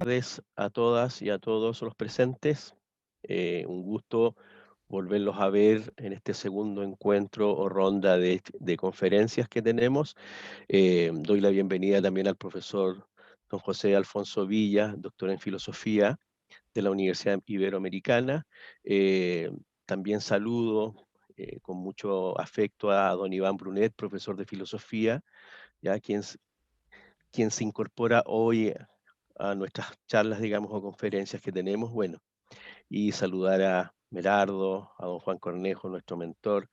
Tardes a todas y a todos los presentes. Un gusto volverlos a ver en este segundo encuentro o ronda de conferencias que tenemos. Doy la bienvenida también al profesor don José Alfonso Villa, doctor en filosofía de la Universidad Iberoamericana. Eh, También saludo con mucho afecto a don Iván Brunet, profesor de filosofía, ya quien se incorpora hoy a nuestras charlas, digamos, o conferencias que tenemos, bueno, y saludar a Merardo, a don Juan Cornejo, nuestro mentor,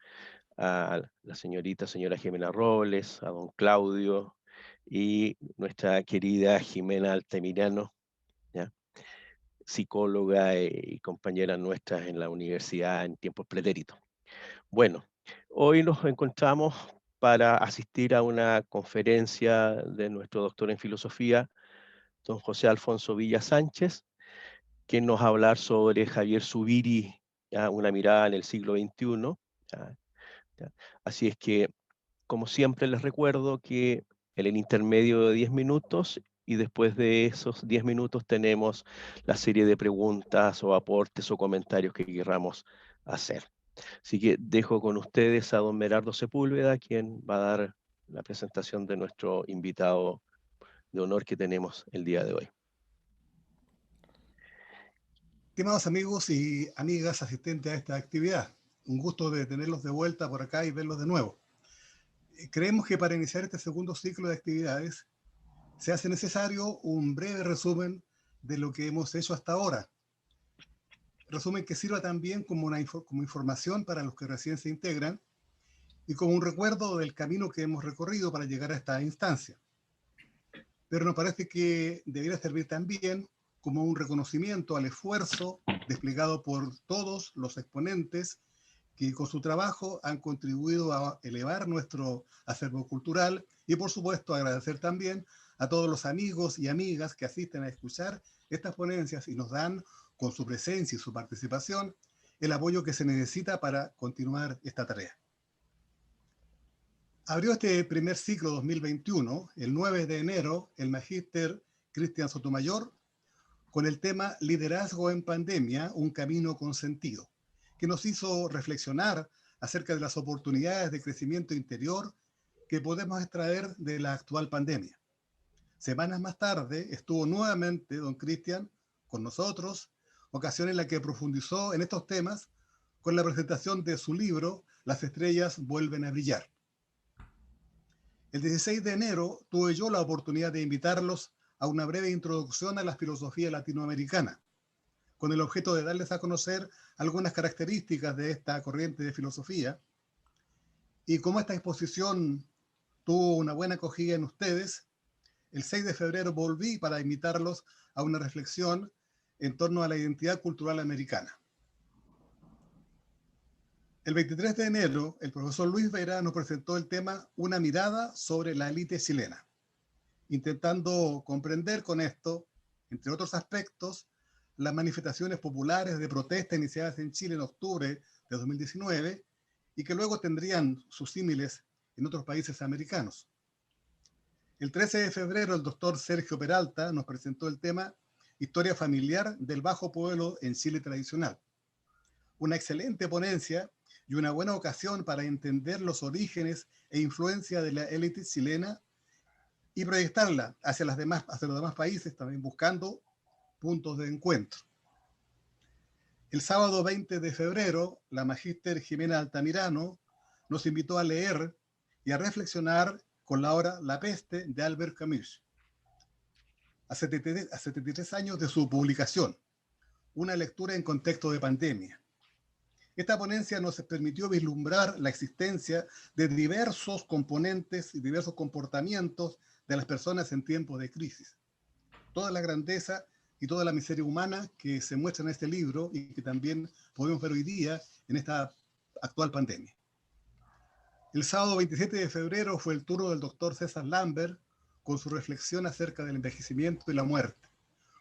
a la señora Jimena Robles, a don Claudio y nuestra querida Jimena Altamirano, ¿ya? Psicóloga y compañera nuestra en la universidad en tiempos pretéritos. Bueno, hoy nos encontramos para asistir a una conferencia de nuestro doctor en filosofía, don José Alfonso Villa Sánchez, que nos va a hablar sobre Javier Zubiri, ¿ya? Una mirada en el siglo XXI. ¿Ya? ¿Ya? Así es que, como siempre, les recuerdo que en el intermedio de 10 minutos y después de esos 10 minutos tenemos la serie de preguntas o aportes o comentarios que querramos hacer. Así que dejo con ustedes a don Merardo Sepúlveda, quien va a dar la presentación de nuestro invitado de honor que tenemos el día de hoy. Estimados amigos y amigas asistentes a esta actividad, un gusto de tenerlos de vuelta por acá y verlos de nuevo. Creemos que para iniciar este segundo ciclo de actividades se hace necesario un breve resumen de lo que hemos hecho hasta ahora. Resumen que sirva también como información para los que recién se integran y como un recuerdo del camino que hemos recorrido para llegar a esta instancia. Pero nos parece que debería servir también como un reconocimiento al esfuerzo desplegado por todos los exponentes que con su trabajo han contribuido a elevar nuestro acervo cultural y por supuesto agradecer también a todos los amigos y amigas que asisten a escuchar estas ponencias y nos dan con su presencia y su participación el apoyo que se necesita para continuar esta tarea. Abrió este primer ciclo 2021, el 9 de enero, el magíster Cristian Sotomayor, con el tema Liderazgo en Pandemia, un camino con sentido, que nos hizo reflexionar acerca de las oportunidades de crecimiento interior que podemos extraer de la actual pandemia. Semanas más tarde estuvo nuevamente don Cristian con nosotros, ocasión en la que profundizó en estos temas con la presentación de su libro Las estrellas vuelven a brillar. El 16 de enero tuve yo la oportunidad de invitarlos a una breve introducción a la filosofía latinoamericana, con el objeto de darles a conocer algunas características de esta corriente de filosofía. Y como esta exposición tuvo una buena acogida en ustedes, el 6 de febrero volví para invitarlos a una reflexión en torno a la identidad cultural americana. El 23 de enero, el profesor Luis Vera nos presentó el tema Una mirada sobre la élite chilena, intentando comprender con esto, entre otros aspectos, las manifestaciones populares de protesta iniciadas en Chile en octubre de 2019 y que luego tendrían sus símiles en otros países americanos. El 13 de febrero, el doctor Sergio Peralta nos presentó el tema Historia familiar del Bajo Pueblo en Chile tradicional. Una excelente ponencia y una buena ocasión para entender los orígenes e influencia de la élite chilena y proyectarla hacia los demás países, también buscando puntos de encuentro. El sábado 20 de febrero, la magíster Jimena Altamirano nos invitó a leer y a reflexionar con la obra La peste de Albert Camus, a 73 años de su publicación, una lectura en contexto de pandemia. Esta ponencia nos permitió vislumbrar la existencia de diversos componentes y diversos comportamientos de las personas en tiempos de crisis. Toda la grandeza y toda la miseria humana que se muestra en este libro y que también podemos ver hoy día en esta actual pandemia. El sábado 27 de febrero fue el turno del doctor César Lambert con su reflexión acerca del envejecimiento y la muerte.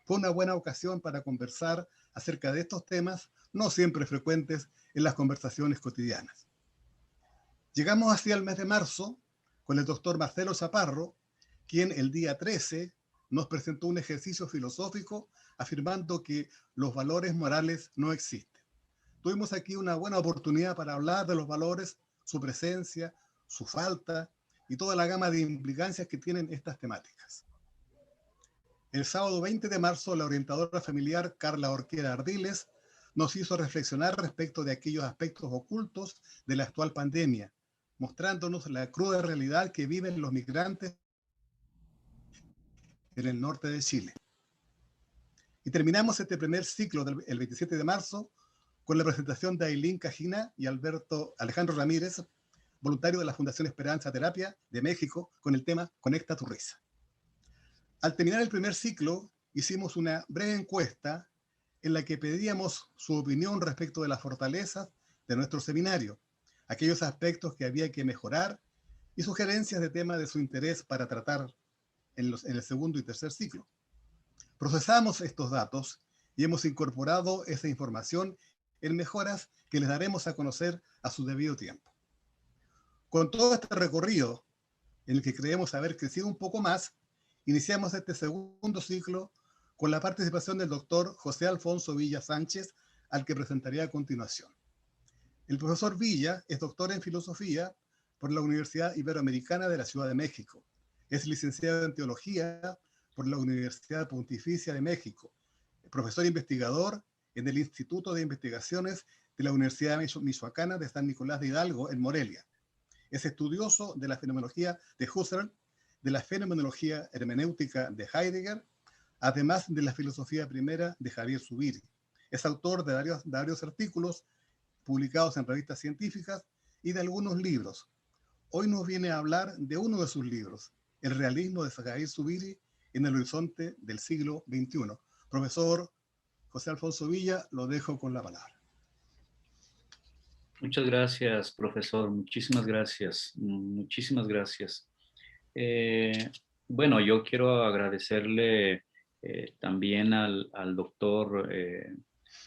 Fue una buena ocasión para conversar acerca de estos temas no siempre frecuentes en las conversaciones cotidianas. Llegamos así al mes de marzo con el doctor Marcelo Chaparro, quien el día 13 nos presentó un ejercicio filosófico afirmando que los valores morales no existen. Tuvimos aquí una buena oportunidad para hablar de los valores, su presencia, su falta y toda la gama de implicancias que tienen estas temáticas. El sábado 20 de marzo, la orientadora familiar Carla Orquera Ardiles nos hizo reflexionar respecto de aquellos aspectos ocultos de la actual pandemia, mostrándonos la cruda realidad que viven los migrantes en el norte de Chile. Y terminamos este primer ciclo el 27 de marzo con la presentación de Ailín Cajina y Alejandro Ramírez, voluntario de la Fundación Esperanza Terapia de México, con el tema Conecta tu risa. Al terminar el primer ciclo, hicimos una breve encuesta en la que pedíamos su opinión respecto de las fortalezas de nuestro seminario, aquellos aspectos que había que mejorar y sugerencias de temas de su interés para tratar en el segundo y tercer ciclo. Procesamos estos datos y hemos incorporado esa información en mejoras que les daremos a conocer a su debido tiempo. Con todo este recorrido, en el que creemos haber crecido un poco más, iniciamos este segundo ciclo con la participación del doctor José Alfonso Villa Sánchez, al que presentaré a continuación. El profesor Villa es doctor en filosofía por la Universidad Iberoamericana de la Ciudad de México. Es licenciado en teología por la Universidad Pontificia de México. Profesor investigador en el Instituto de Investigaciones de la Universidad Michoacana de San Nicolás de Hidalgo, en Morelia. Es estudioso de la fenomenología de Husserl, de la fenomenología hermenéutica de Heidegger, además de la filosofía primera de Javier Zubiri. Es autor de varios artículos publicados en revistas científicas y de algunos libros. Hoy nos viene a hablar de uno de sus libros, El realismo de Javier Zubiri en el horizonte del siglo XXI. Profesor José Alfonso Villa, lo dejo con la palabra. Muchas gracias, profesor. Muchísimas gracias. Muchísimas gracias. Bueno, yo quiero agradecerle también al doctor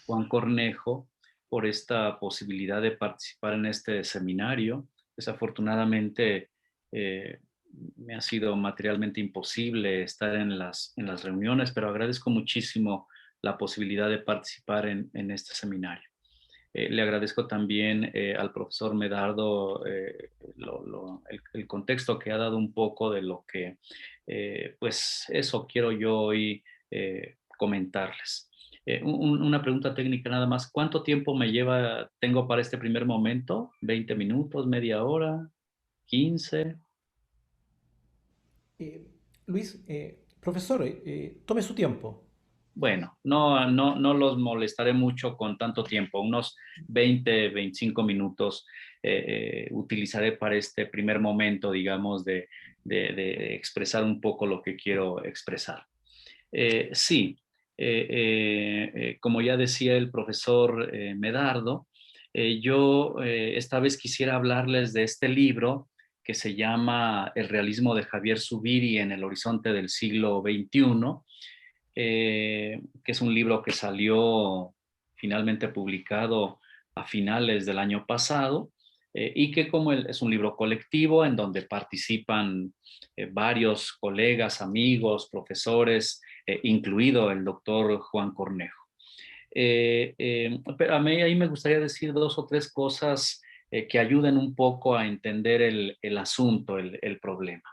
Juan Cornejo por esta posibilidad de participar en este seminario. Desafortunadamente, me ha sido materialmente imposible estar en las reuniones, pero agradezco muchísimo la posibilidad de participar en este seminario. Le agradezco también al profesor Medardo el contexto que ha dado un poco de lo que, pues eso quiero yo hoy comentarles. Una pregunta técnica nada más. ¿Cuánto tiempo tengo para este primer momento? ¿20 minutos, media hora, 15? Luis, profesor, tome su tiempo. Bueno, no los molestaré mucho con tanto tiempo, unos 20, 25 minutos utilizaré para este primer momento, digamos, de expresar un poco lo que quiero expresar. Sí, como ya decía el profesor Medardo, yo esta vez quisiera hablarles de este libro que se llama El realismo de Javier Zubiri en el horizonte del siglo XXI, que es un libro que salió finalmente publicado a finales del año pasado, y que es un libro colectivo en donde participan varios colegas, amigos, profesores, incluido el doctor Juan Cornejo. Pero a mí ahí me gustaría decir dos o tres cosas que ayuden un poco a entender el asunto, el problema.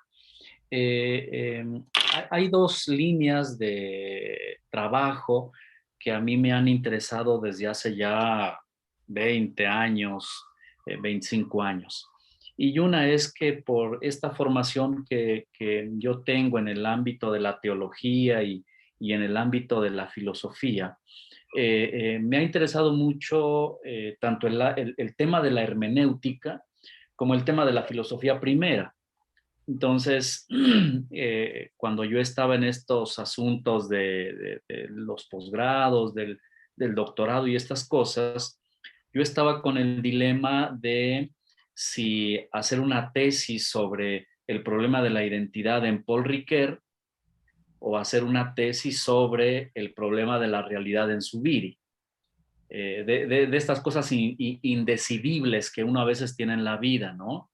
Hay dos líneas de trabajo que a mí me han interesado desde hace ya 20 años, 25 años. Y una es que por esta formación que yo tengo en el ámbito de la teología y en el ámbito de la filosofía, me ha interesado mucho tanto el tema de la hermenéutica como el tema de la filosofía primera. Entonces, cuando yo estaba en estos asuntos de los posgrados, del doctorado y estas cosas, yo estaba con el dilema de si hacer una tesis sobre el problema de la identidad en Paul Ricoeur o hacer una tesis sobre el problema de la realidad en Zubiri. De estas cosas indecidibles que uno a veces tiene en la vida, ¿no?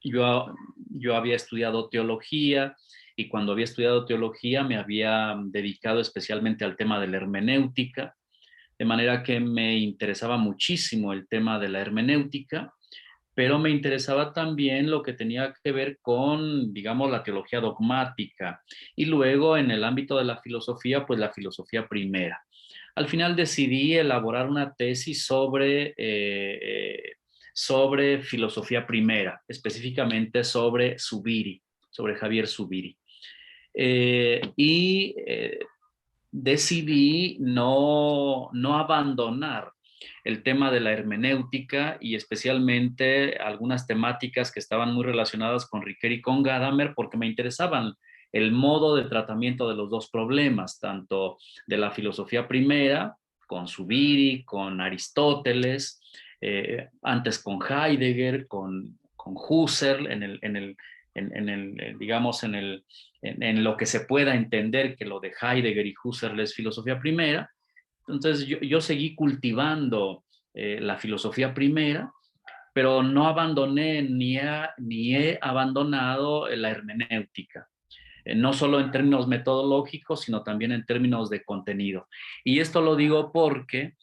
yo había estudiado teología y cuando había estudiado teología me había dedicado especialmente al tema de la hermenéutica, de manera que me interesaba muchísimo el tema de la hermenéutica, pero me interesaba también lo que tenía que ver con, digamos, la teología dogmática y luego en el ámbito de la filosofía, pues la filosofía primera. Al final decidí elaborar una tesis sobre filosofía primera, específicamente sobre Zubiri, sobre Javier Zubiri. Decidí no abandonar el tema de la hermenéutica y especialmente algunas temáticas que estaban muy relacionadas con Riquer y con Gadamer porque me interesaban el modo de tratamiento de los dos problemas, tanto de la filosofía primera, con Zubiri, con Aristóteles, antes con Heidegger, con Husserl, digamos, en lo que se pueda entender que lo de Heidegger y Husserl es filosofía primera. Entonces yo seguí cultivando la filosofía primera, pero no abandoné ni he abandonado la hermenéutica, no solo en términos metodológicos, sino también en términos de contenido. Y esto lo digo porque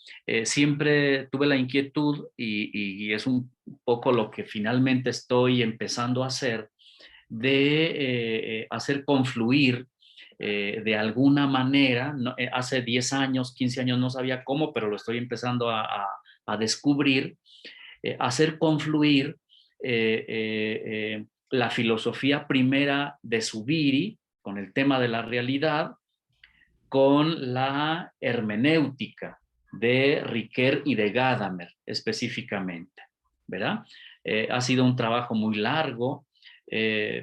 siempre tuve la inquietud y es un poco lo que finalmente estoy empezando a hacer, de hacer confluir de alguna manera, no, hace 10 años, 15 años no sabía cómo, pero lo estoy empezando a descubrir, hacer confluir la filosofía primera de Zubiri con el tema de la realidad, con la hermenéutica de Riquer y de Gadamer específicamente, ¿verdad? Ha sido un trabajo muy largo.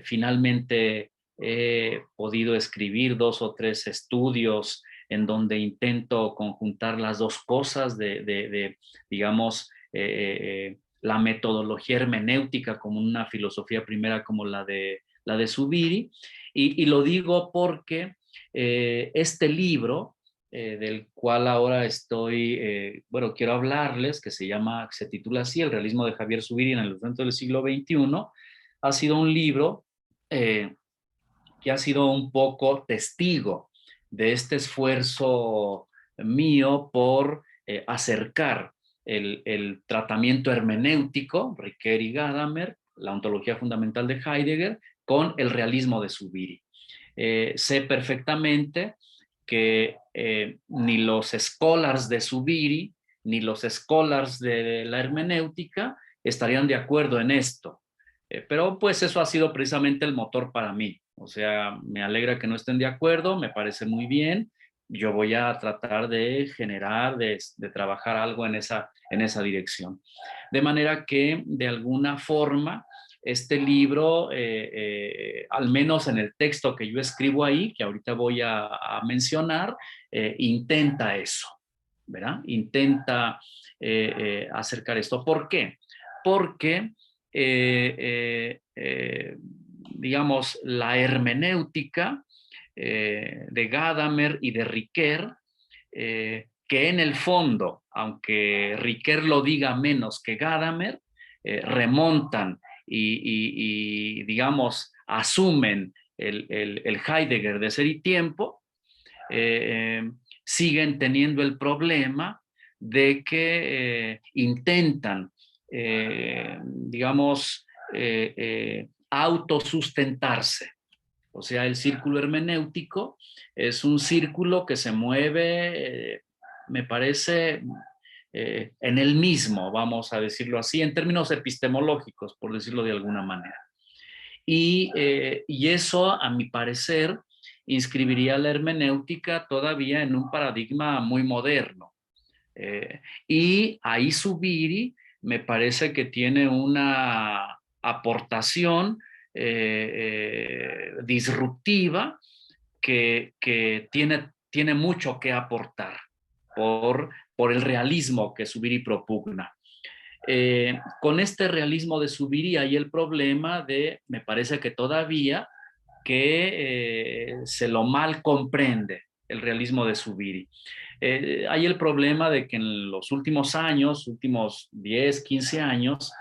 Finalmente he podido escribir 2 o 3 estudios en donde intento conjuntar las dos cosas digamos, la metodología hermenéutica como una filosofía primera como la de Zubiri, y lo digo porque este libro, del cual ahora estoy, bueno, quiero hablarles, que se titula así, El realismo de Javier Zubiri en el centro del siglo XXI, ha sido un libro que ha sido un poco testigo de este esfuerzo mío por acercar el tratamiento hermenéutico, Riquer y Gadamer, la ontología fundamental de Heidegger, con el realismo de Zubiri. Sé perfectamente que ni los scholars de Zubiri, ni los scholars de la hermenéutica estarían de acuerdo en esto. Pero pues eso ha sido precisamente el motor para mí. O sea, me alegra que no estén de acuerdo, me parece muy bien. Yo voy a tratar de generar, de trabajar algo en esa dirección. De manera que, de alguna forma, este libro, al menos en el texto que yo escribo ahí, que ahorita voy a mencionar, intenta eso, ¿verdad? Intenta acercar esto. ¿Por qué? Porque, digamos, la hermenéutica de Gadamer y de Riquer, que en el fondo, aunque Riquer lo diga menos que Gadamer, remontan y digamos, asumen el Heidegger de Ser y Tiempo, siguen teniendo el problema de que intentan, digamos, autosustentarse. O sea, el círculo hermenéutico es un círculo que se mueve, me parece, en el mismo, vamos a decirlo así, en términos epistemológicos, por decirlo de alguna manera. Y eso, a mi parecer, inscribiría la hermenéutica todavía en un paradigma muy moderno. Y ahí Zubiri me parece que tiene una aportación disruptiva que tiene mucho que aportar por el realismo que Zubiri propugna. Con este realismo de Zubiri hay el problema de, me parece que todavía, que se lo mal comprende el realismo de Zubiri. Hay el problema de que en los últimos años, últimos 10, 15 años,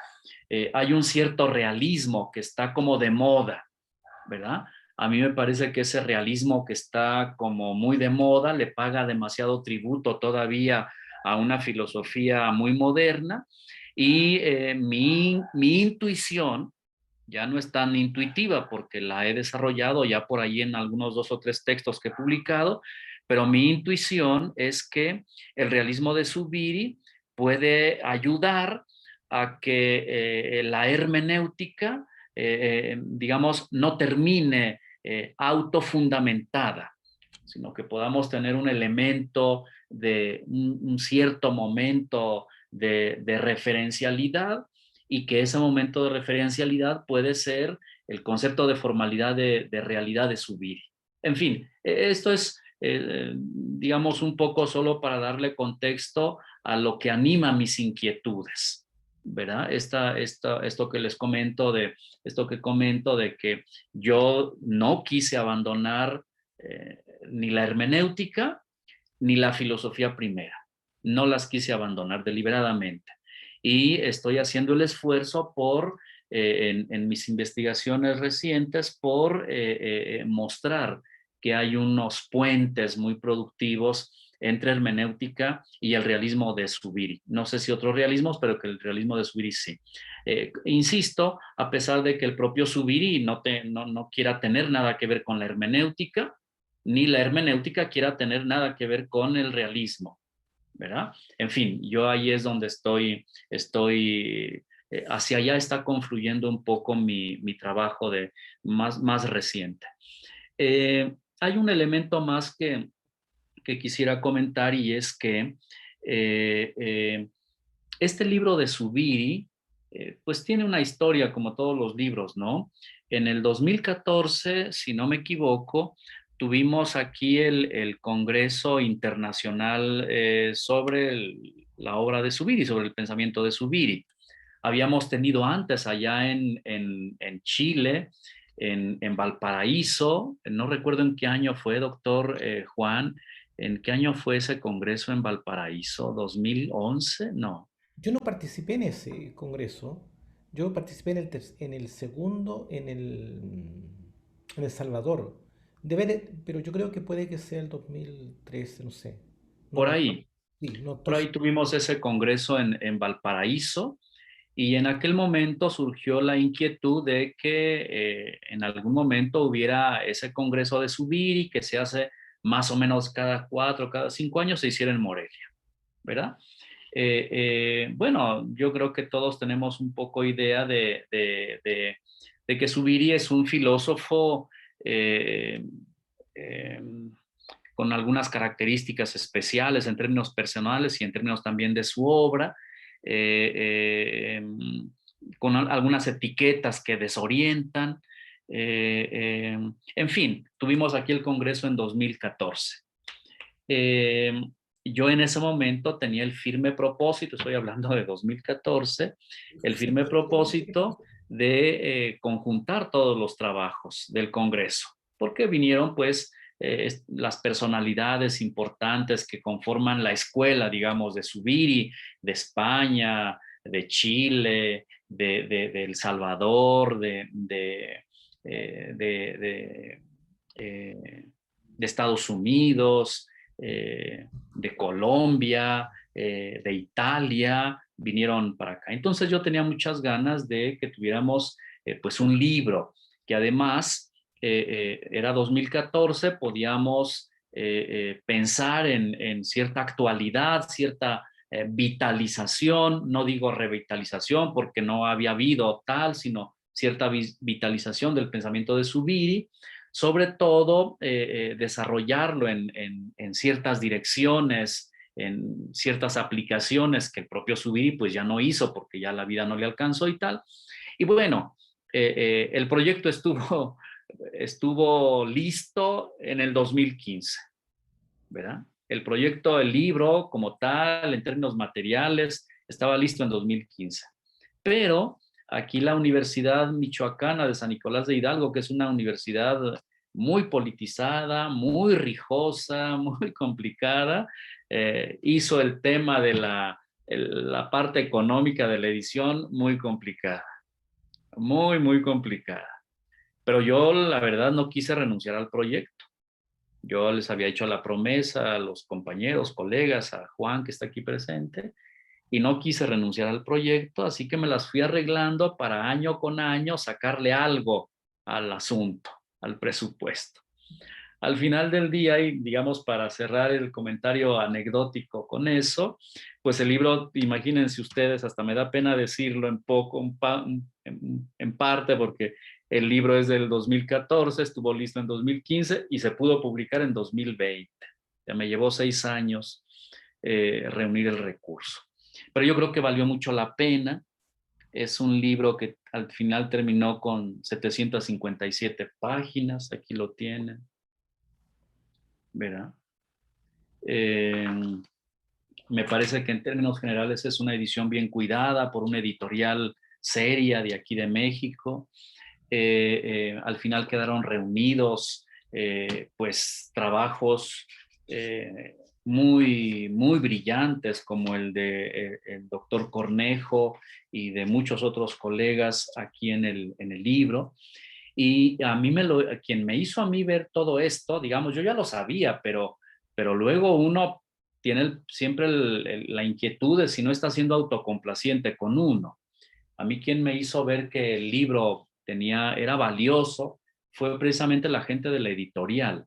hay un cierto realismo que está como de moda, ¿verdad? A mí me parece que ese realismo que está como muy de moda le paga demasiado tributo todavía a una filosofía muy moderna y mi intuición ya no es tan intuitiva porque la he desarrollado ya por ahí en algunos 2 o 3 textos que he publicado, pero mi intuición es que el realismo de Zubiri puede ayudar a que la hermenéutica, digamos, no termine autofundamentada, sino que podamos tener un elemento de un cierto momento de referencialidad y que ese momento de referencialidad puede ser el concepto de formalidad de realidad de Zubiri. En fin, esto es, digamos, un poco solo para darle contexto a lo que anima mis inquietudes, ¿verdad? Esto que les comento esto que comento de que yo no quise abandonar ni la hermenéutica ni la filosofía primera. No las quise abandonar deliberadamente. Y estoy haciendo el esfuerzo por, en mis investigaciones recientes, por mostrar que hay unos puentes muy productivos entre hermenéutica y el realismo de Zubiri. No sé si otros realismos, pero que el realismo de Zubiri sí. Insisto, a pesar de que el propio Zubiri no quiera tener nada que ver con la hermenéutica, ni la hermenéutica quiera tener nada que ver con el realismo, ¿verdad? En fin, yo ahí es donde estoy hacia allá está confluyendo un poco mi trabajo más reciente. Hay un elemento más que quisiera comentar y es que este libro de Zubiri, pues tiene una historia como todos los libros, ¿no? En el 2014, si no me equivoco, tuvimos aquí el Congreso Internacional sobre la obra de Zubiri, sobre el pensamiento de Zubiri. Habíamos tenido antes allá en Chile, en Valparaíso, no recuerdo en qué año fue, doctor Juan, ¿en qué año fue ese congreso en Valparaíso? ¿2011? No. Yo no participé en ese congreso. Yo participé en el segundo, en El Salvador. Pero yo creo que puede que sea el 2013, no sé. Por No, ahí, sí, no por estoy ahí seguro. tuvimos ese congreso en Valparaíso y en aquel momento surgió la inquietud de que en algún momento hubiera ese congreso de Zubiri que se hace más o menos cada 4, cada 5 años, se hiciera en Morelia, ¿verdad? Bueno, yo creo que todos tenemos un poco idea de que Zubiri es un filósofo eh, eh, con algunas características especiales en términos personales y en términos también de su obra, eh, eh, con algunas etiquetas que desorientan. En fin, tuvimos aquí el Congreso en 2014. Eh, yo en ese momento tenía el firme propósito, estoy hablando de 2014, el firme propósito de conjuntar todos los trabajos del Congreso, porque vinieron pues las personalidades importantes que conforman la escuela, digamos, de Zubiri, de España, de Chile, de El Salvador, eh, de, de, de Estados Unidos, de Colombia, de Italia, vinieron para acá. Entonces yo tenía muchas ganas de que tuviéramos pues un libro, que además era 2014, podíamos pensar en cierta actualidad, cierta vitalización, no digo revitalización porque no había habido tal, sino cierta vitalización del pensamiento de Zubiri, sobre todo desarrollarlo en ciertas direcciones, en ciertas aplicaciones que el propio Zubiri pues ya no hizo porque ya la vida no le alcanzó y tal. Y bueno, el proyecto estuvo listo en el 2015, ¿verdad? El proyecto, el libro como tal, en términos materiales, estaba listo en 2015. Pero aquí la Universidad Michoacana de San Nicolás de Hidalgo, que es una universidad muy politizada, muy rijosa, muy complicada, hizo el tema la parte económica de la edición muy complicada, muy complicada. Pero yo la verdad no quise renunciar al proyecto. Yo les había hecho la promesa a los compañeros, colegas, a Juan que está aquí presente, y no quise renunciar al proyecto, así que me las fui arreglando para año con año sacarle algo al asunto, al presupuesto. Al final del día, y digamos para cerrar el comentario anecdótico con eso, pues el libro, imagínense ustedes, hasta me da pena decirlo en poco, en parte, porque el libro es del 2014, estuvo listo en 2015 y se pudo publicar en 2020. Ya me llevó 6 años reunir el recurso. Pero yo creo que valió mucho la pena. Es un libro que al final terminó con 757 páginas, aquí lo tienen, ¿verdad? Me parece que en términos generales es una edición bien cuidada por una editorial seria de aquí de México. Al final quedaron reunidos pues trabajos muy brillantes como el de el doctor Cornejo y de muchos otros colegas aquí en el libro. Y a mí quien me hizo a mí ver todo esto, digamos, yo ya lo sabía, pero luego uno tiene siempre la inquietud de si no está siendo autocomplaciente con uno. A mí quien me hizo ver que el libro era valioso fue precisamente la gente de la editorial,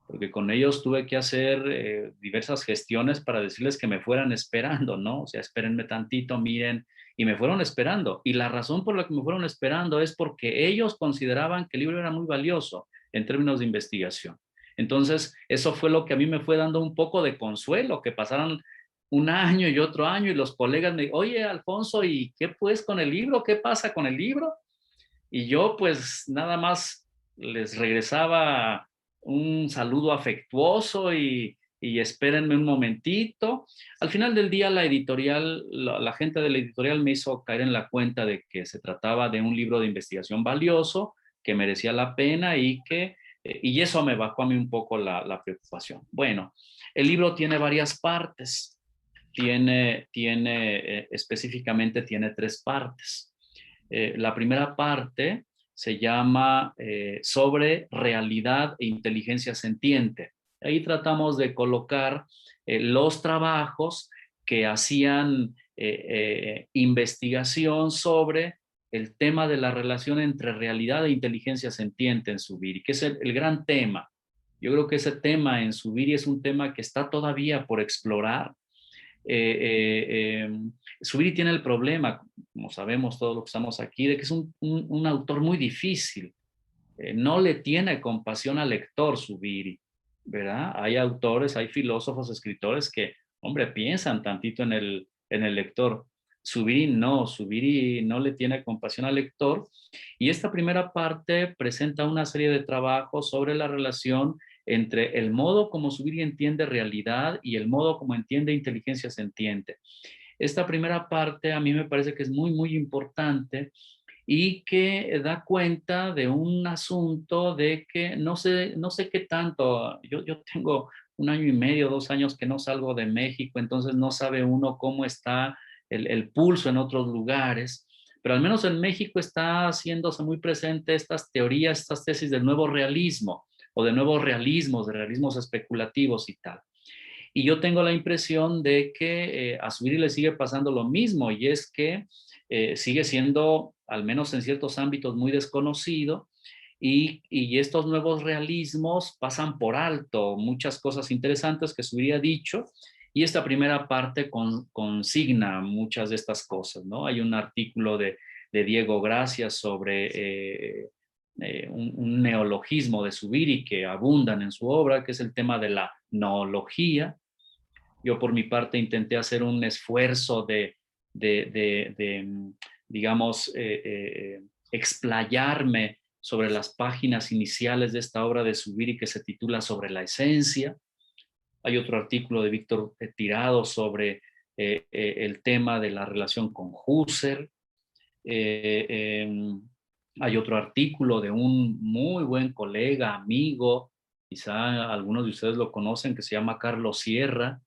porque con ellos tuve que hacer diversas gestiones para decirles que me fueran esperando, ¿no? O sea, espérenme tantito, miren, y me fueron esperando. Y la razón por la que me fueron esperando es porque ellos consideraban que el libro era muy valioso en términos de investigación. Entonces, eso fue lo que a mí me fue dando un poco de consuelo, que pasaran un año y otro año y los colegas me, oye, Alfonso, ¿y qué pues con el libro? ¿Qué pasa con el libro? Y yo pues nada más les regresaba un saludo afectuoso y espérenme un momentito. Al final del día la editorial, la gente de la editorial me hizo caer en la cuenta de que se trataba de un libro de investigación valioso, que merecía la pena y eso me bajó a mí un poco la preocupación. Bueno, el libro tiene varias partes. Específicamente tiene 3 partes. La primera parte se llama sobre realidad e inteligencia sentiente. Ahí tratamos de colocar los trabajos que hacían investigación sobre el tema de la relación entre realidad e inteligencia sentiente en Zubiri, que es el gran tema. Yo creo que ese tema en Zubiri es un tema que está todavía por explorar. Zubiri tiene el problema, como sabemos todos los que estamos aquí, de que es un autor muy difícil. No le tiene compasión al lector Zubiri, ¿verdad? Hay autores, hay filósofos, escritores que, hombre, piensan tantito en el lector. Zubiri no le tiene compasión al lector. Y esta primera parte presenta una serie de trabajos sobre la relación entre el modo como Zubiri entiende realidad y el modo como entiende inteligencia sentiente. Esta primera parte a mí me parece que es muy importante y que da cuenta de un asunto de que no sé qué tanto, yo tengo 1 año y medio, 2 años que no salgo de México, entonces no sabe uno cómo está el pulso en otros lugares, pero al menos en México está haciéndose muy presente estas teorías, estas tesis del nuevo realismo o de nuevos realismos, de realismos especulativos y tal. Y yo tengo la impresión de que a Zubiri le sigue pasando lo mismo, y es que sigue siendo, al menos en ciertos ámbitos, muy desconocido, y estos nuevos realismos pasan por alto muchas cosas interesantes que Zubiri ha dicho, y esta primera parte consigna muchas de estas cosas, ¿no? Hay un artículo de Diego Gracia sobre un neologismo de Zubiri que abundan en su obra, que es el tema de la noología. Yo por mi parte intenté hacer un esfuerzo digamos, explayarme sobre las páginas iniciales de esta obra de Zubiri que se titula Sobre la esencia. Hay otro artículo de Víctor Tirado sobre el tema de la relación con Husserl. Hay otro artículo de un muy buen colega, amigo, quizá algunos de ustedes lo conocen, que se llama Carlos Sierra,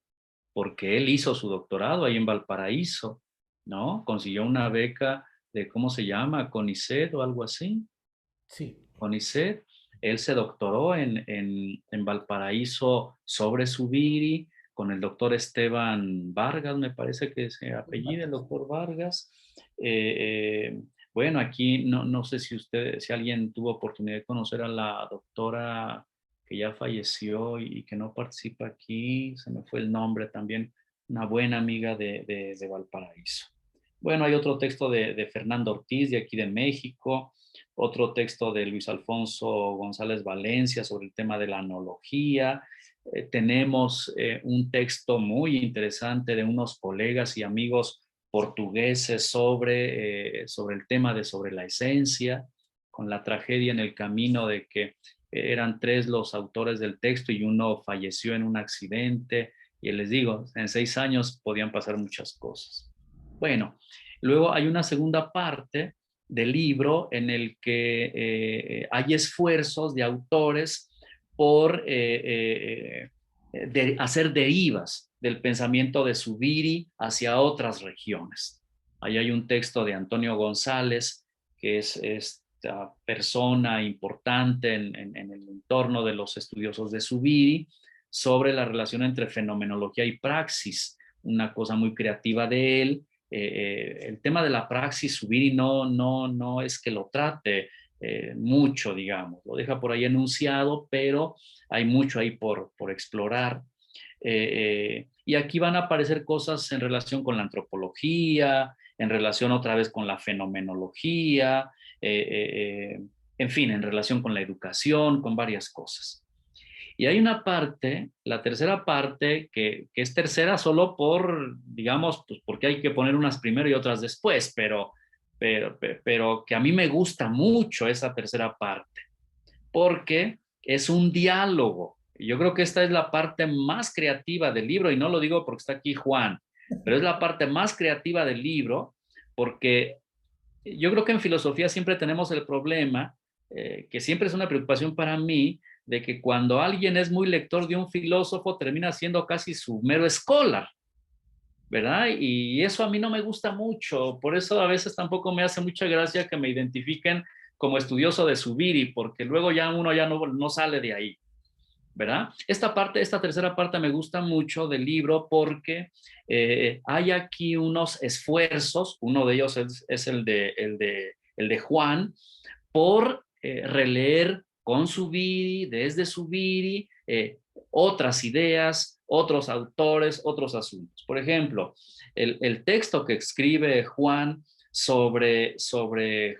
porque él hizo su doctorado ahí en Valparaíso, ¿no? Consiguió una beca de, ¿cómo se llama? CONICET o algo así. Sí. CONICET. Él se doctoró en Valparaíso sobre Zubiri con el doctor Esteban Vargas, me parece que se apellida el doctor Vargas. Bueno, aquí no sé si alguien tuvo oportunidad de conocer a la doctora que ya falleció y que no participa aquí, se me fue el nombre también, una buena amiga de Valparaíso. Bueno, hay otro texto de Fernando Ortiz, de aquí de México, otro texto de Luis Alfonso González Valencia sobre el tema de la analogía. Tenemos un texto muy interesante de unos colegas y amigos portugueses sobre el tema sobre la esencia, con la tragedia en el camino de que eran 3 los autores del texto y uno falleció en un accidente. Y les digo, en 6 años podían pasar muchas cosas. Bueno, luego hay una segunda parte del libro en el que hay esfuerzos de autores por hacer derivas del pensamiento de Zubiri hacia otras regiones. Ahí hay un texto de Antonio González, que es esta persona importante en el entorno de los estudiosos de Zubiri, sobre la relación entre fenomenología y praxis, una cosa muy creativa de él. El tema de la praxis, Zubiri no es que lo trate mucho, digamos, lo deja por ahí enunciado, pero hay mucho ahí por explorar. Y aquí van a aparecer cosas en relación con la antropología, en relación otra vez con la fenomenología, en fin, en relación con la educación, con varias cosas. Y hay una parte, la tercera parte, que es tercera solo por, digamos, pues porque hay que poner unas primero y otras después, pero que a mí me gusta mucho esa tercera parte, porque es un diálogo. Yo creo que esta es la parte más creativa del libro, y no lo digo porque está aquí Juan, pero es la parte más creativa del libro, porque yo creo que en filosofía siempre tenemos el problema, que siempre es una preocupación para mí, de que cuando alguien es muy lector de un filósofo termina siendo casi su mero scholar, ¿verdad? Y eso a mí no me gusta mucho, por eso a veces tampoco me hace mucha gracia que me identifiquen como estudioso de Zubiri, porque luego ya uno ya no sale de ahí, ¿verdad? Esta tercera parte me gusta mucho del libro porque hay aquí unos esfuerzos, uno de ellos es el de Juan, por releer con Zubiri, desde Zubiri, otras ideas, otros autores, otros asuntos. Por ejemplo, el texto que escribe Juan sobre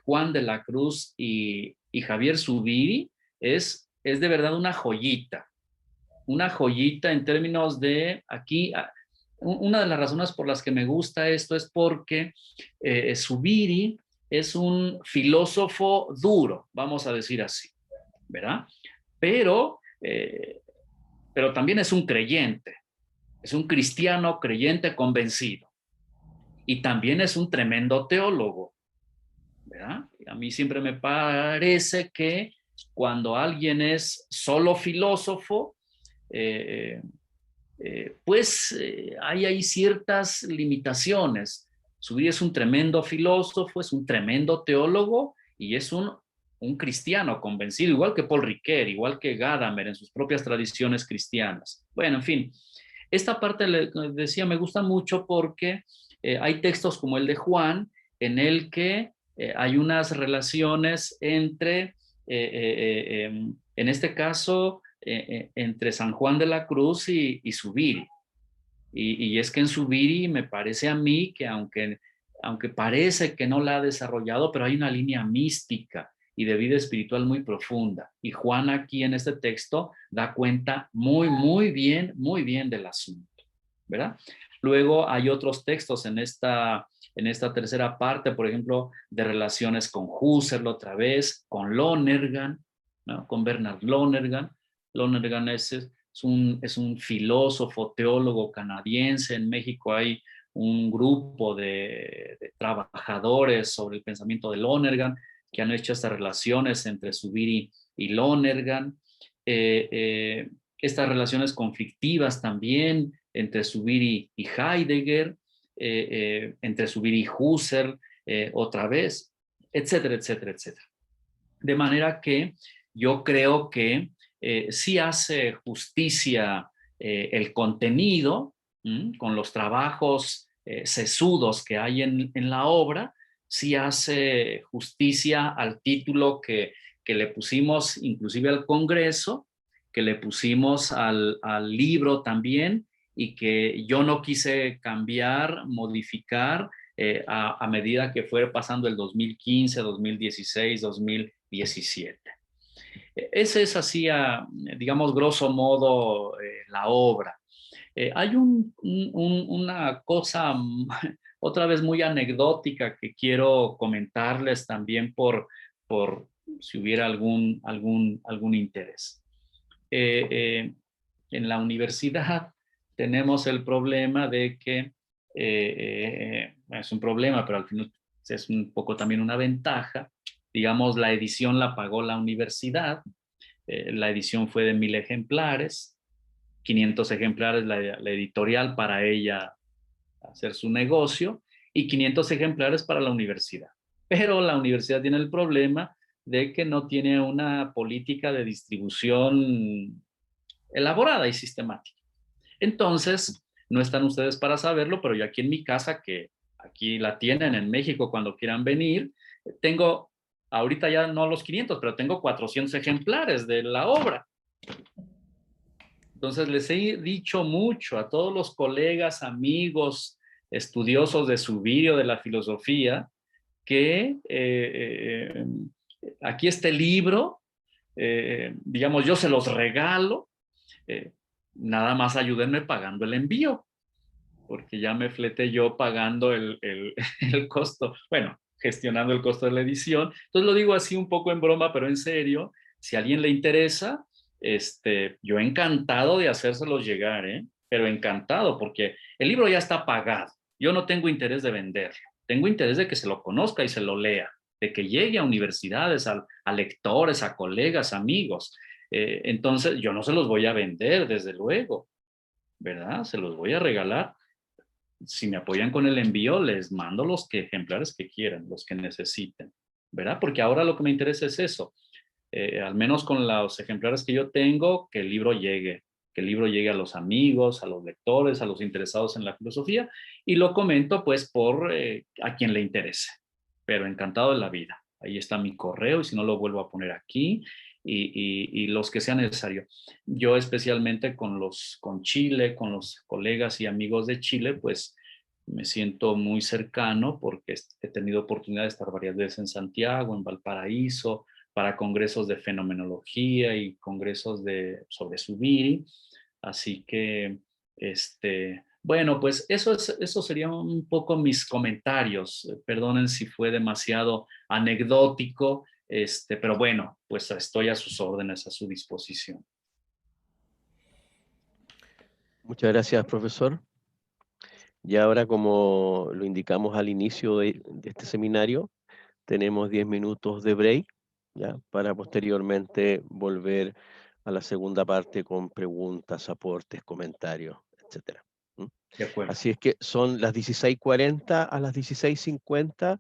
Juan de la Cruz y Javier Zubiri es de verdad una joyita en términos de aquí. Una de las razones por las que me gusta esto es porque Zubiri es un filósofo duro, vamos a decir así, ¿verdad? Pero también es un creyente, es un cristiano creyente convencido. Y también es un tremendo teólogo, ¿verdad? A mí siempre me parece que cuando alguien es solo filósofo, hay ciertas limitaciones. Zubiri es un tremendo filósofo, es un tremendo teólogo y es un cristiano convencido, igual que Paul Ricoeur, igual que Gadamer en sus propias tradiciones cristianas. Bueno, en fin, esta parte, le decía, me gusta mucho porque hay textos como el de Juan, en el que hay unas relaciones entre, en este caso, entre San Juan de la Cruz y Zubiri. Y es que en Zubiri me parece a mí que aunque parece que no la ha desarrollado, pero hay una línea mística y de vida espiritual muy profunda. Y Juan aquí en este texto da cuenta muy bien del asunto, ¿verdad? Luego hay otros textos en esta tercera parte, por ejemplo, de relaciones con Husserl otra vez, con Lonergan, ¿no? Con Bernard Lonergan. Lonergan es un filósofo, teólogo canadiense. En México hay un grupo de trabajadores sobre el pensamiento de Lonergan que han hecho estas relaciones entre Zubiri y Lonergan. Estas relaciones conflictivas también entre Zubiri y Heidegger, entre Zubiri y Husserl, otra vez, etcétera, etcétera, etcétera. De manera que yo creo que sí hace justicia el contenido, con los trabajos sesudos que hay en la obra, sí hace justicia al título que le pusimos inclusive al Congreso, que le pusimos al libro también, y que yo no quise cambiar, modificar a medida que fue pasando el 2015, 2016, 2017. Ese es así, digamos, grosso modo, la obra. Hay una cosa otra vez muy anecdótica que quiero comentarles también por si hubiera algún interés. En la universidad tenemos el problema de que es un problema, pero al final es un poco también una ventaja. Digamos, la edición la pagó la universidad. La edición fue de 1000 ejemplares, 500 ejemplares la editorial para ella hacer su negocio y 500 ejemplares para la universidad. Pero la universidad tiene el problema de que no tiene una política de distribución elaborada y sistemática. Entonces, no están ustedes para saberlo, pero yo aquí en mi casa, que aquí la tienen en México cuando quieran venir, tengo, ahorita ya no los 500, pero tengo 400 ejemplares de la obra. Entonces les he dicho mucho a todos los colegas, amigos, estudiosos de Zubiri o de la filosofía, que aquí este libro, digamos, yo se los regalo, nada más ayúdenme pagando el envío, porque ya me fleté yo pagando el costo, bueno, gestionando el costo de la edición. Entonces lo digo así un poco en broma, pero en serio, si a alguien le interesa, yo encantado de hacérselos llegar, pero encantado, porque el libro ya está pagado. Yo no tengo interés de venderlo, tengo interés de que se lo conozca y se lo lea, de que llegue a universidades, a lectores, a colegas, amigos. Entonces, yo no se los voy a vender, desde luego, ¿verdad? Se los voy a regalar. Si me apoyan con el envío, les mando los ejemplares que quieran, los que necesiten, ¿verdad? Porque ahora lo que me interesa es eso. Al menos con los ejemplares que yo tengo, que el libro llegue a los amigos, a los lectores, a los interesados en la filosofía, y lo comento pues por a quien le interese, pero encantado de la vida. Ahí está mi correo y si no lo vuelvo a poner aquí, y los que sea necesario. Yo especialmente con Chile, con los colegas y amigos de Chile, pues me siento muy cercano porque he tenido oportunidad de estar varias veces en Santiago, en Valparaíso, para congresos de fenomenología y congresos sobre Zubiri. Así que, bueno, pues eso serían un poco mis comentarios. Perdonen si fue demasiado anecdótico, pero bueno, pues estoy a sus órdenes, a su disposición. Muchas gracias, profesor. Y ahora, como lo indicamos al inicio de este seminario, tenemos 10 minutos de break, ¿ya? Para posteriormente volver a la segunda parte con preguntas, aportes, comentarios, etc. De acuerdo. Así es que son las 16:40, a las 16:50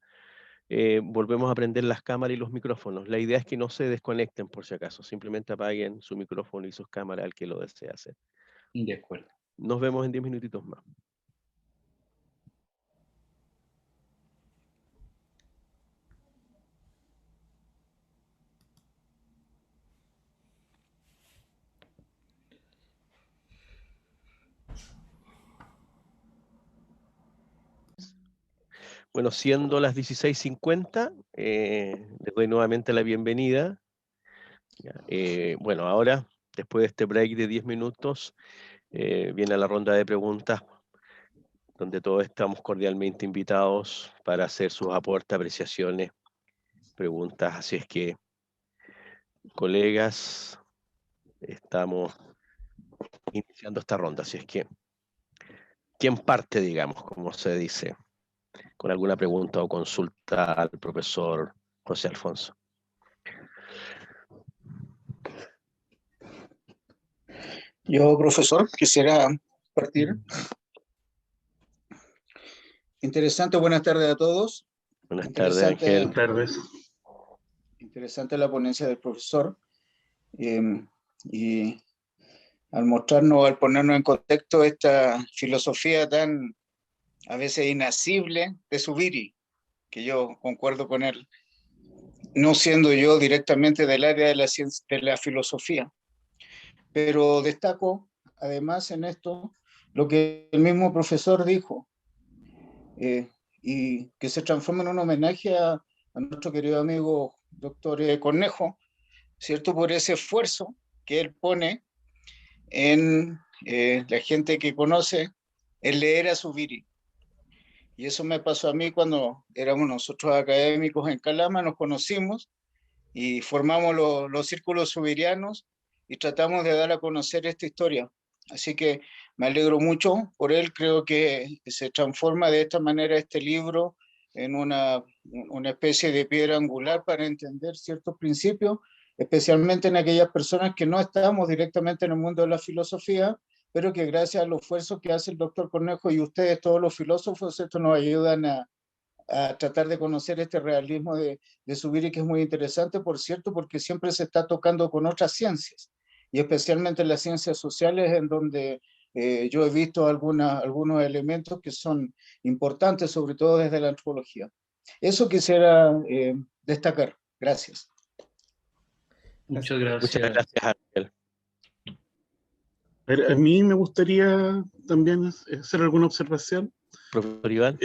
volvemos a prender las cámaras y los micrófonos. La idea es que no se desconecten por si acaso, simplemente apaguen su micrófono y sus cámaras al que lo desee hacer. De acuerdo. Nos vemos en 10 minutitos más. Bueno, siendo las 16:50, les doy nuevamente la bienvenida. Bueno, ahora, después de este break de 10 minutos, viene la ronda de preguntas, donde todos estamos cordialmente invitados para hacer sus aportes, apreciaciones, preguntas. Así es que, colegas, estamos iniciando esta ronda. Así es que, ¿quién parte, digamos, como se dice, con alguna pregunta o consulta al profesor José Alfonso? Yo, profesor, quisiera compartir. Interesante, buenas tardes a todos. Buenas tardes, Ángel. Buenas tardes. Interesante la ponencia del profesor. Y al mostrarnos, al ponernos en contexto esta filosofía tan a veces inacible de Zubiri, que yo concuerdo con él, no siendo yo directamente del área de la ciencia, de la filosofía, pero destaco además en esto lo que el mismo profesor dijo, y que se transforma en un homenaje a nuestro querido amigo doctor Cornejo, ¿cierto? Por ese esfuerzo que él pone en la gente que conoce, el leer a Zubiri. Y eso me pasó a mí cuando éramos nosotros académicos en Calama, nos conocimos y formamos los círculos zubirianos y tratamos de dar a conocer esta historia. Así que me alegro mucho por él, creo que se transforma de esta manera este libro en una especie de piedra angular para entender ciertos principios, especialmente en aquellas personas que no estamos directamente en el mundo de la filosofía, pero que gracias a los esfuerzos que hace el doctor Cornejo y ustedes, todos los filósofos, esto nos ayudan a tratar de conocer este realismo de Zubiri, que es muy interesante, por cierto, porque siempre se está tocando con otras ciencias, y especialmente en las ciencias sociales, en donde yo he visto algunos elementos que son importantes, sobre todo desde la antropología. Eso quisiera destacar. Gracias. Muchas gracias. Muchas gracias, Ángel. A mí me gustaría también hacer alguna observación. Profesor Iván.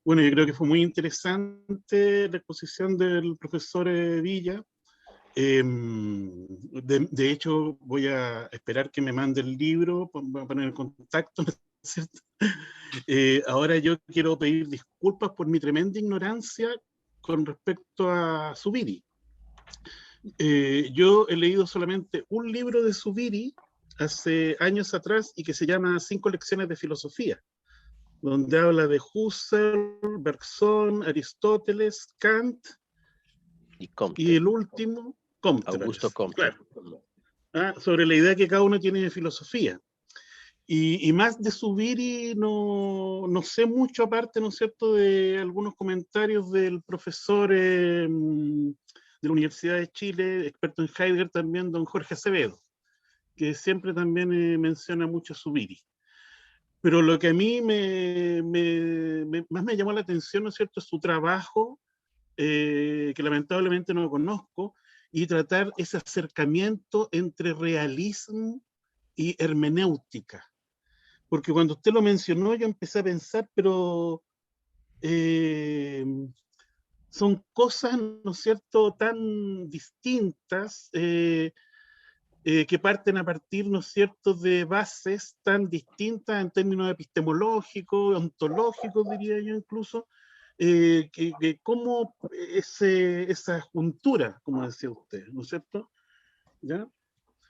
Bueno, yo creo que fue muy interesante la exposición del profesor Villa. De hecho, voy a esperar que me mande el libro para poner en contacto, ¿no es cierto? Ahora yo quiero pedir disculpas por mi tremenda ignorancia con respecto a Zubiri. Yo he leído solamente un libro de Zubiri hace años atrás y que se llama 5 lecciones de filosofía, donde habla de Husserl, Bergson, Aristóteles, Kant y el último, Comte, Augusto Comte. Claro. Sobre la idea que cada uno tiene de filosofía. Y más de Zubiri no sé mucho, aparte, ¿no es cierto?, de algunos comentarios del profesor de la Universidad de Chile, experto en Heidegger también, don Jorge Acevedo, que siempre también menciona mucho a Zubiri. Pero lo que a mí más me llamó la atención, ¿no es cierto?, es su trabajo, que lamentablemente no conozco, y tratar ese acercamiento entre realismo y hermenéutica. Porque cuando usted lo mencionó, yo empecé a pensar, pero son cosas, ¿no es cierto?, tan distintas, que parten a partir, ¿no es cierto?, de bases tan distintas en términos epistemológicos, ontológicos, diría yo incluso, que cómo esa juntura, como decía usted, ¿no es cierto? ¿Ya?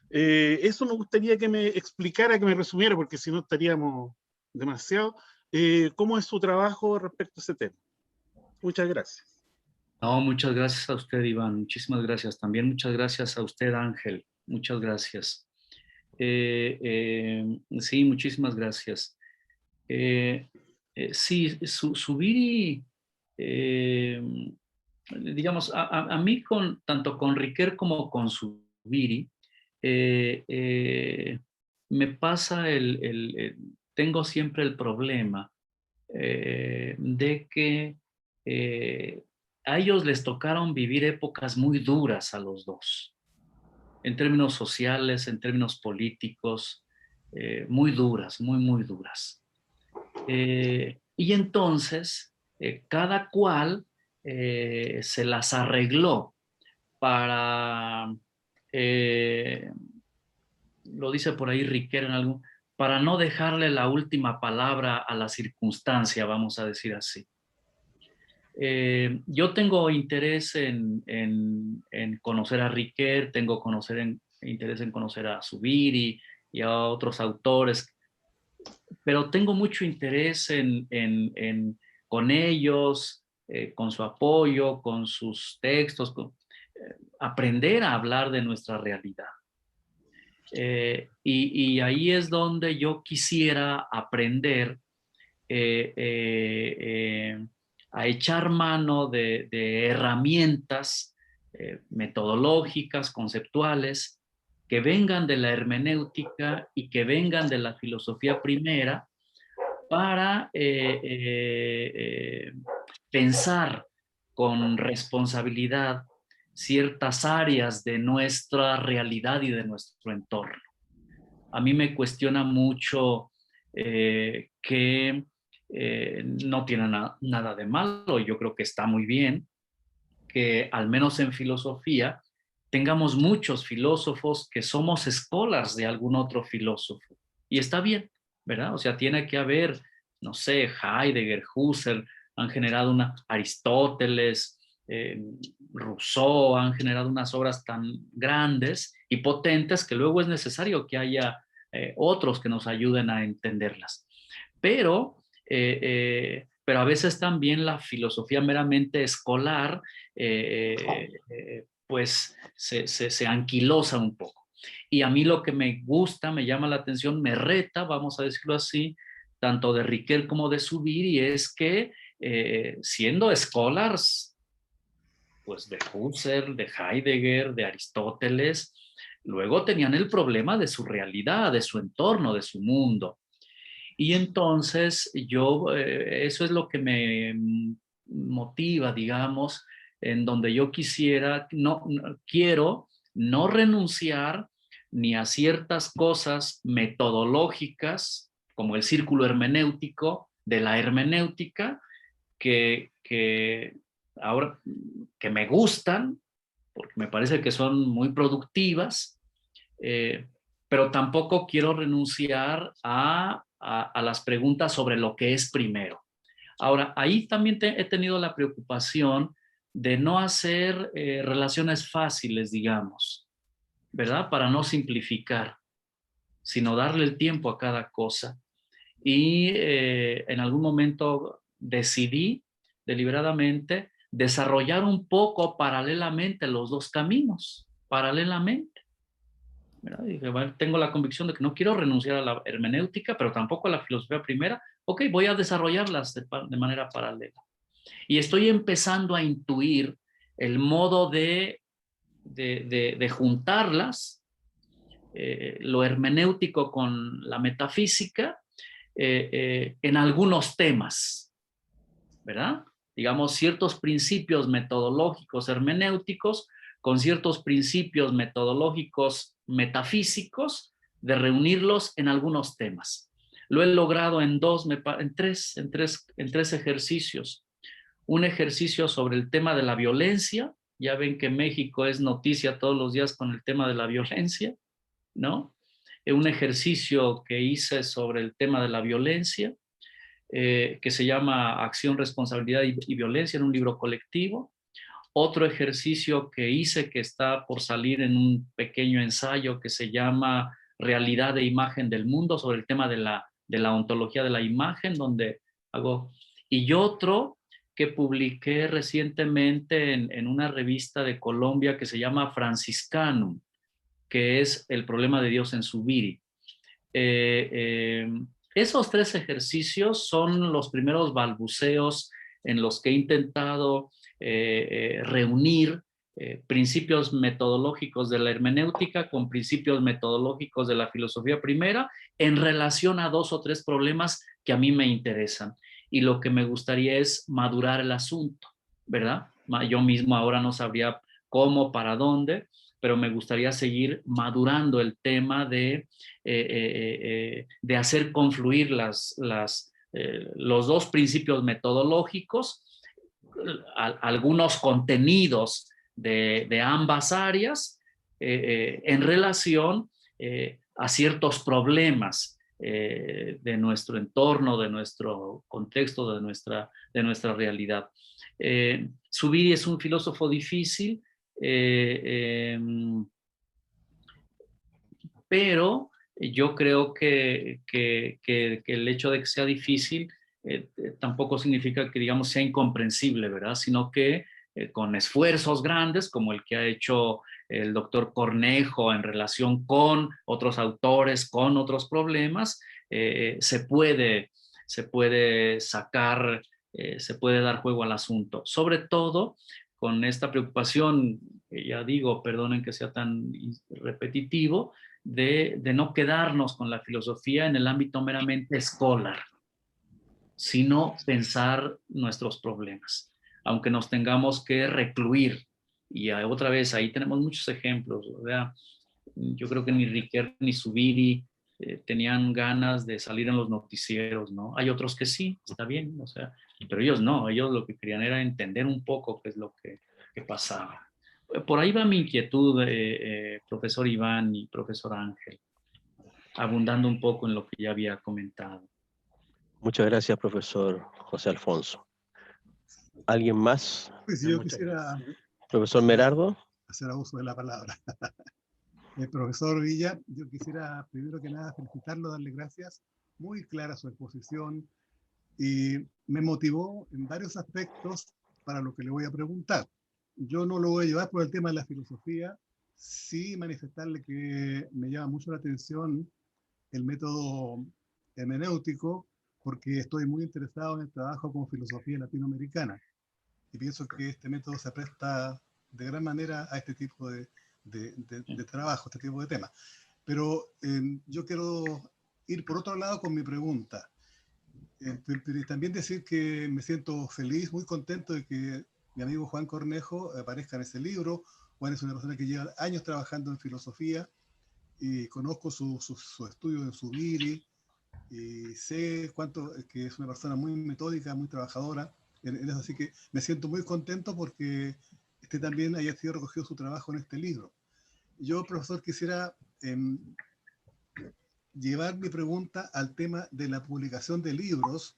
Eso me gustaría que me explicara, que me resumiera, porque si no estaríamos demasiado. ¿Cómo es su trabajo respecto a ese tema? Muchas gracias. No, muchas gracias a usted, Iván. Muchísimas gracias. También muchas gracias a usted, Ángel. Muchas gracias. Sí, muchísimas gracias. Sí, Zubiri, digamos, a mí tanto con Riquer como con Zubiri, me pasa tengo siempre el problema de que a ellos les tocaron vivir épocas muy duras a los dos, en términos sociales, en términos políticos, muy duras, muy duras. Y entonces, cada cual se las arregló para, lo dice por ahí Riquer en algún, para no dejarle la última palabra a la circunstancia, vamos a decir así. Yo tengo interés en conocer a Riquer, tengo interés en conocer a Zubiri y a otros autores, pero tengo mucho interés con ellos, con su apoyo, con sus textos, aprender a hablar de nuestra realidad. Y ahí es donde yo quisiera aprender a echar mano de herramientas metodológicas, conceptuales, que vengan de la hermenéutica y que vengan de la filosofía primera para pensar con responsabilidad ciertas áreas de nuestra realidad y de nuestro entorno. A mí me cuestiona mucho que no tiene nada de malo, yo creo que está muy bien que al menos en filosofía tengamos muchos filósofos que somos scholars de algún otro filósofo. Y está bien, ¿verdad? O sea, tiene que haber, no sé, Heidegger, Husserl, han generado Aristóteles, Rousseau, han generado unas obras tan grandes y potentes que luego es necesario que haya otros que nos ayuden a entenderlas. Pero a veces también la filosofía meramente escolar pues se anquilosa un poco. Y a mí lo que me gusta, me llama la atención, me reta, vamos a decirlo así, tanto de Riquel como de Zubiri, es que siendo scholars, pues de Husserl, de Heidegger, de Aristóteles, luego tenían el problema de su realidad, de su entorno, de su mundo. Y entonces eso es lo que me motiva, digamos, en donde yo quiero no renunciar ni a ciertas cosas metodológicas, como el círculo hermenéutico de la hermenéutica, que ahora que me gustan, porque me parece que son muy productivas, pero tampoco quiero renunciar a las preguntas sobre lo que es primero. Ahora, ahí también he tenido la preocupación de no hacer relaciones fáciles, digamos, ¿verdad? Para no simplificar, sino darle el tiempo a cada cosa. Y en algún momento decidí deliberadamente desarrollar un poco paralelamente los dos caminos, paralelamente. Dije, bueno, tengo la convicción de que no quiero renunciar a la hermenéutica, pero tampoco a la filosofía primera. Ok, voy a desarrollarlas de manera paralela. Y estoy empezando a intuir el modo de juntarlas, lo hermenéutico con la metafísica, en algunos temas, ¿verdad? Digamos, ciertos principios metodológicos hermenéuticos con ciertos principios metodológicos metafísicos, de reunirlos en algunos temas. Lo he logrado en tres ejercicios. Un ejercicio sobre el tema de la violencia. Ya ven que México es noticia todos los días con el tema de la violencia, ¿no? Un ejercicio que hice sobre el tema de la violencia, que se llama Acción, Responsabilidad y Violencia, en un libro colectivo. Otro ejercicio que hice, que está por salir en un pequeño ensayo que se llama Realidad e Imagen del Mundo, sobre el tema de la ontología de la imagen, donde hago... Y otro que publiqué recientemente en una revista de Colombia que se llama Franciscanum, que es el problema de Dios en Zubiri. Esos tres ejercicios son los primeros balbuceos en los que he intentado reunir principios metodológicos de la hermenéutica con principios metodológicos de la filosofía primera en relación a dos o tres problemas que a mí me interesan. Y lo que me gustaría es madurar el asunto, ¿verdad? Yo mismo ahora no sabría cómo, para dónde, pero me gustaría seguir madurando el tema de hacer confluir los dos principios metodológicos, algunos contenidos de ambas áreas en relación a ciertos problemas de nuestro entorno, de nuestro contexto, de nuestra realidad. Zubiri es un filósofo difícil, pero yo creo que el hecho de que sea difícil tampoco significa que, digamos, sea incomprensible, ¿verdad? Sino que con esfuerzos grandes, como el que ha hecho el doctor Cornejo en relación con otros autores, con otros problemas, se puede sacar, se puede dar juego al asunto. Sobre todo con esta preocupación, ya digo, perdonen que sea tan repetitivo, de no quedarnos con la filosofía en el ámbito meramente escolar, sino pensar nuestros problemas, aunque nos tengamos que recluir. Y otra vez, ahí tenemos muchos ejemplos, ¿verdad? Yo creo que ni Riquet ni Zubiri tenían ganas de salir en los noticieros, ¿no? Hay otros que sí, está bien, o sea, pero ellos no, ellos lo que querían era entender un poco qué es lo que pasaba. Por ahí va mi inquietud, profesor Iván y profesor Ángel, abundando un poco en lo que ya había comentado. Muchas gracias, profesor José Alfonso. ¿Alguien más? Pues yo quisiera Profesor Merardo. hacer uso de la palabra. El profesor Villa, yo quisiera primero que nada felicitarlo, darle gracias. Muy clara su exposición y me motivó en varios aspectos para lo que le voy a preguntar. Yo no lo voy a llevar por el tema de la filosofía, sí manifestarle que me llama mucho la atención el método hermenéutico, porque estoy muy interesado en el trabajo con filosofía latinoamericana y pienso que este método se presta de gran manera a este tipo de trabajo, este tipo de temas. Pero yo quiero ir por otro lado con mi pregunta. También decir que me siento feliz, muy contento de que mi amigo Juan Cornejo aparezca en ese libro. Juan es una persona que lleva años trabajando en filosofía y conozco su estudio en Zubiri y sé que es una persona muy metódica, muy trabajadora. Así que me siento muy contento porque también haya sido recogido su trabajo en este libro. Yo, profesor, quisiera llevar mi pregunta al tema de la publicación de libros,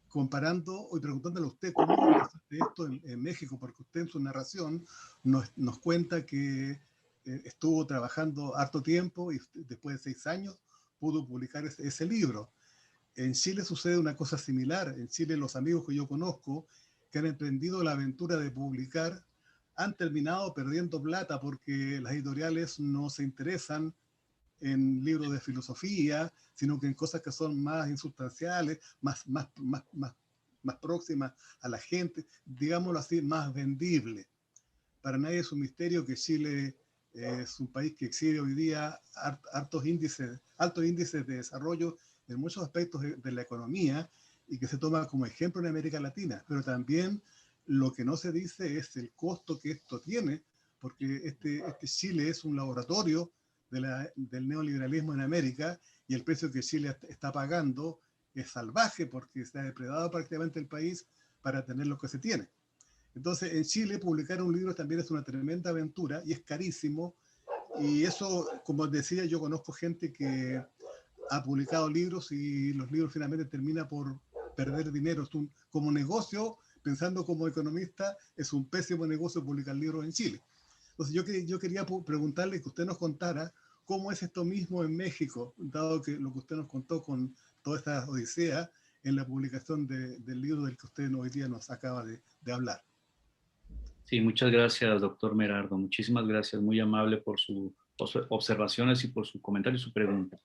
comparando y preguntándole a usted cómo es esto en México, porque usted en su narración nos cuenta que estuvo trabajando harto tiempo y después de 6 años pudo publicar ese libro. En Chile sucede una cosa similar. En Chile los amigos que yo conozco que han emprendido la aventura de publicar han terminado perdiendo plata porque las editoriales no se interesan en libros de filosofía, sino que en cosas que son más insustanciales, más próximas a la gente, digámoslo así, más vendibles. Para nadie es un misterio que Chile es un país que exhibe hoy día altos índices de desarrollo en muchos aspectos de la economía y que se toma como ejemplo en América Latina, pero también lo que no se dice es el costo que esto tiene, porque este Chile es un laboratorio del neoliberalismo en América y el precio que Chile está pagando es salvaje porque se ha depredado prácticamente el país para tener lo que se tiene. Entonces, en Chile publicar un libro también es una tremenda aventura y es carísimo. Y eso, como decía, yo conozco gente que ha publicado libros y los libros finalmente terminan por perder dinero. Como negocio, pensando como economista, es un pésimo negocio publicar libros en Chile. Entonces yo quería preguntarle que usted nos contara cómo es esto mismo en México, dado que lo que usted nos contó con toda esta odisea en la publicación del libro del que usted hoy día nos acaba de hablar. Sí, muchas gracias, doctor Merardo. Muchísimas gracias, muy amable por sus observaciones y por su comentario y su pregunta.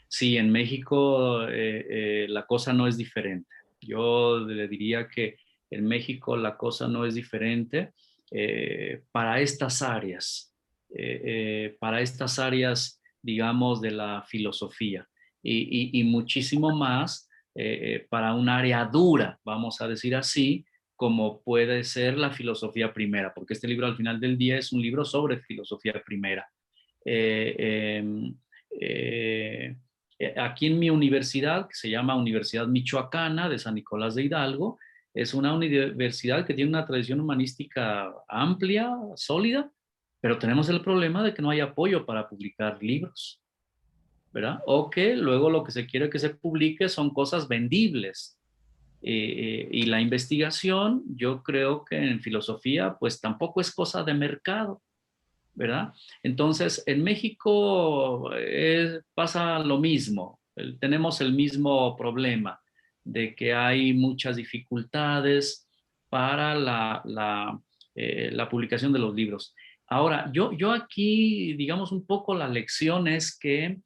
Sí, en México la cosa no es diferente. Yo le diría que en México la cosa no es diferente para estas áreas, digamos, de la filosofía y muchísimo más para un área dura, vamos a decir así, como puede ser la filosofía primera, porque este libro al final del día es un libro sobre filosofía primera. Aquí en mi universidad, que se llama Universidad Michoacana de San Nicolás de Hidalgo, es una universidad que tiene una tradición humanística amplia, sólida, pero tenemos el problema de que no hay apoyo para publicar libros, ¿verdad? O que luego lo que se quiere que se publique son cosas vendibles. Y la investigación, yo creo que en filosofía, pues tampoco es cosa de mercado, ¿verdad? Entonces, en México pasa lo mismo. Tenemos el mismo problema de que hay muchas dificultades para la publicación de los libros. Ahora, yo aquí, digamos, un poco la lección es que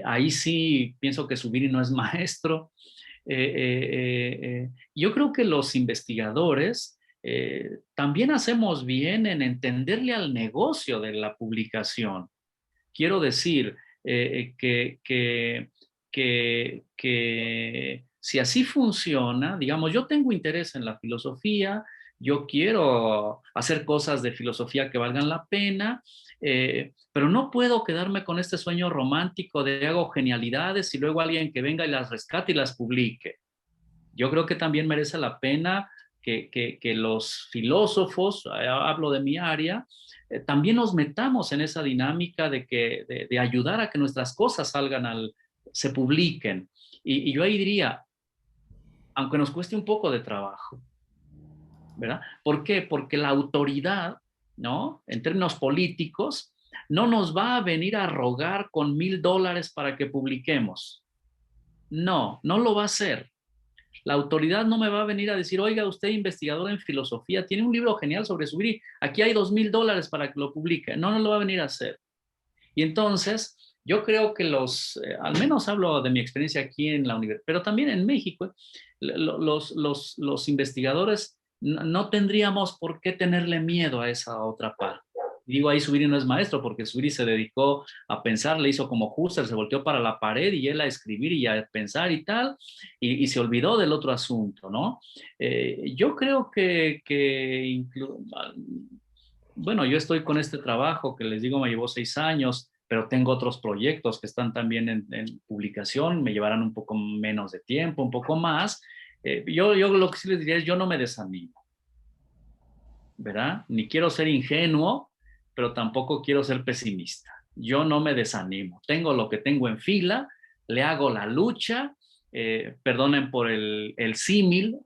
ahí sí pienso que Zubiri no es maestro. Yo creo que los investigadores también hacemos bien en entenderle al negocio de la publicación. Quiero decir que si así funciona, digamos, yo tengo interés en la filosofía, yo quiero hacer cosas de filosofía que valgan la pena, pero no puedo quedarme con este sueño romántico de hago genialidades y luego alguien que venga y las rescate y las publique. Yo creo que también merece la pena que los filósofos, hablo de mi área, también nos metamos en esa dinámica de ayudar a que nuestras cosas se publiquen. Y yo ahí diría, aunque nos cueste un poco de trabajo, ¿verdad? ¿Por qué? Porque la autoridad, ¿no? En términos políticos, no nos va a venir a rogar con $1,000 para que publiquemos. No, no lo va a hacer. La autoridad no me va a venir a decir, oiga, usted investigador en filosofía, tiene un libro genial sobre Zubiri, aquí hay $2,000 para que lo publique. No, no lo va a venir a hacer. Y entonces, yo creo que al menos hablo de mi experiencia aquí en la universidad, pero también en México, los investigadores no tendríamos por qué tenerle miedo a esa otra parte. Digo, ahí Zubiri no es maestro, porque Zubiri se dedicó a pensar, le hizo como Husserl, se volteó para la pared y él a escribir y a pensar y tal, y se olvidó del otro asunto, ¿no? Yo creo bueno, yo estoy con este trabajo que les digo me llevó 6 años, pero tengo otros proyectos que están también en publicación, me llevarán un poco menos de tiempo, un poco más. Yo lo que sí les diría es, yo no me desanimo, ¿verdad? Ni quiero ser ingenuo, pero tampoco quiero ser pesimista. Yo no me desanimo. Tengo lo que tengo en fila, le hago la lucha, perdonen por el símil,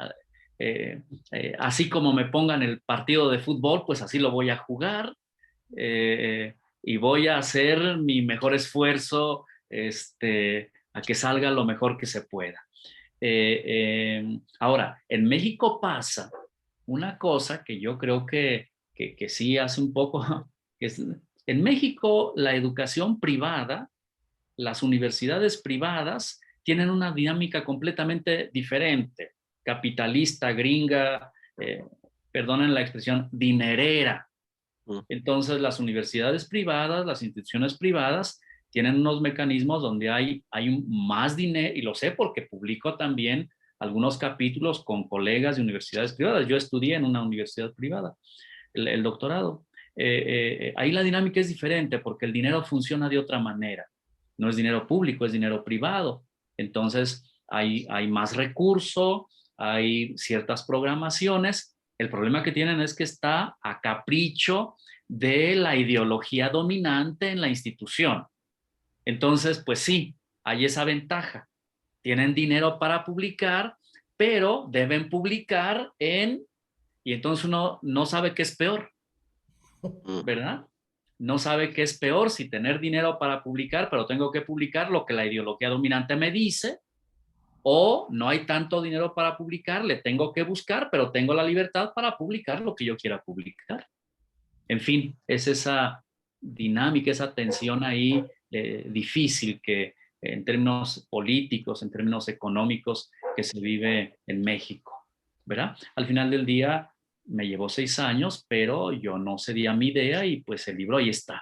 así como me pongan el partido de fútbol, pues así lo voy a jugar y voy a hacer mi mejor esfuerzo a que salga lo mejor que se pueda. Ahora, en México pasa una cosa que yo creo que sí hace un poco, en México la educación privada, las universidades privadas tienen una dinámica completamente diferente, capitalista, gringa, perdonen la expresión, dinerera. Entonces las universidades privadas, las instituciones privadas tienen unos mecanismos donde hay más dinero, y lo sé porque publico también algunos capítulos con colegas de universidades privadas. Yo estudié en una universidad privada, el doctorado. Ahí la dinámica es diferente porque el dinero funciona de otra manera. No es dinero público, es dinero privado. Entonces hay más recurso, hay ciertas programaciones. El problema que tienen es que está a capricho de la ideología dominante en la institución. Entonces, pues sí, hay esa ventaja. Tienen dinero para publicar, pero deben publicar y entonces uno no sabe qué es peor, ¿verdad? No sabe qué es peor si tener dinero para publicar, pero tengo que publicar lo que la ideología dominante me dice, o no hay tanto dinero para publicar, le tengo que buscar, pero tengo la libertad para publicar lo que yo quiera publicar. En fin, es esa dinámica, esa tensión ahí difícil que en términos políticos, en términos económicos, que se vive en México, ¿verdad? Al final del día me llevó 6 años, pero yo no cedí a mi idea y pues el libro ahí está.